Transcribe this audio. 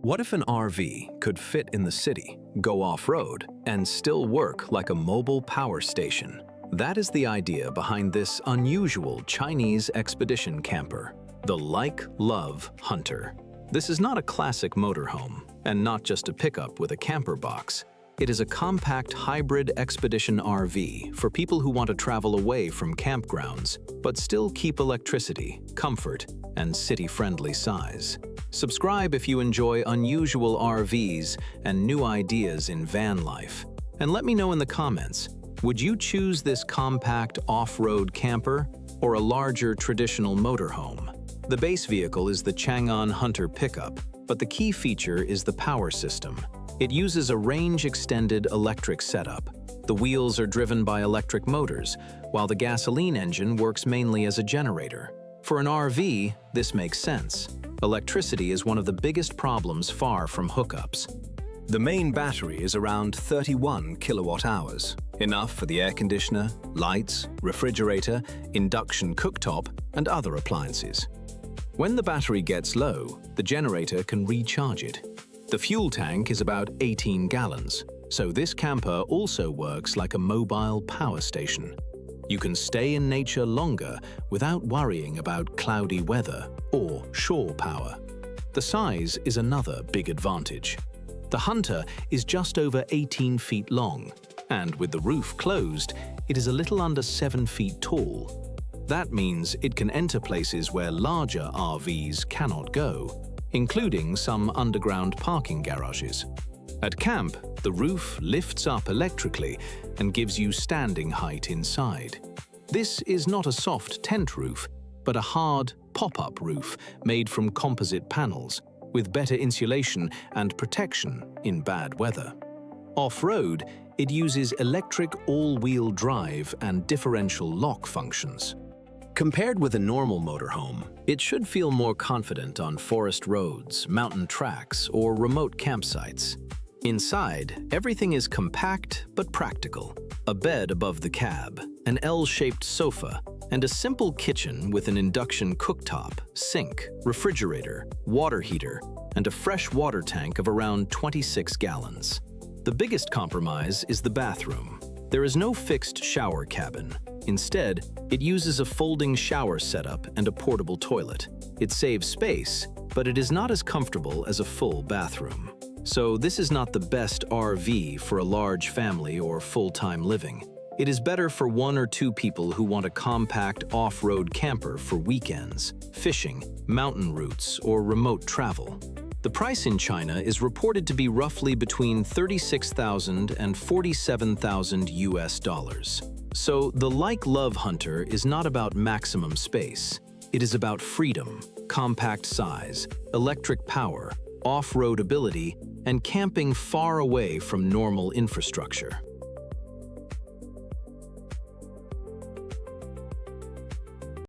What if an RV could fit in the city, go off-road, and still work like a mobile power station? That is the idea behind this unusual Chinese expedition camper, the Like Love Hunter. This is not a classic motorhome, and not just a pickup with a camper box. It is a compact hybrid expedition RV for people who want to travel away from campgrounds, but still keep electricity, comfort, and city-friendly size. Subscribe if you enjoy unusual RVs and new ideas in van life. And let me know in the comments, would you choose this compact off-road camper or a larger traditional motorhome? The base vehicle is the Changan Hunter pickup, but the key feature is the power system. It uses a range-extended electric setup. The wheels are driven by electric motors, while the gasoline engine works mainly as a generator. For an RV, this makes sense. Electricity is one of the biggest problems far from hookups. The main battery is around 31 kWh, enough for the air conditioner, lights, refrigerator, induction cooktop, and other appliances. When the battery gets low, the generator can recharge it. The fuel tank is about 18 gallons, so this camper also works like a mobile power station. You can stay in nature longer without worrying about cloudy weather or shore power. The size is another big advantage. The Hunter is just over 18 feet long, and with the roof closed, it is a little under 7 feet tall. That means it can enter places where larger RVs cannot go, including some underground parking garages. At camp, the roof lifts up electrically and gives you standing height inside. This is not a soft tent roof, but a hard, pop-up roof made from composite panels, with better insulation and protection in bad weather. Off-road, it uses electric all-wheel drive and differential lock functions. Compared with a normal motorhome, it should feel more confident on forest roads, mountain tracks, or remote campsites. Inside, everything is compact but practical. A bed above the cab, an L-shaped sofa, and a simple kitchen with an induction cooktop, sink, refrigerator, water heater, and a fresh water tank of around 26 gallons. The biggest compromise is the bathroom. There is no fixed shower cabin. Instead, it uses a folding shower setup and a portable toilet. It saves space, but it is not as comfortable as a full bathroom. So this is not the best RV for a large family or full-time living. It is better for 1 or 2 people who want a compact off-road camper for weekends, fishing, mountain routes, or remote travel. The price in China is reported to be roughly between $36,000 and $47,000 US. So the Like Love Hunter is not about maximum space. It is about freedom, compact size, electric power, off-road ability, and camping far away from normal infrastructure.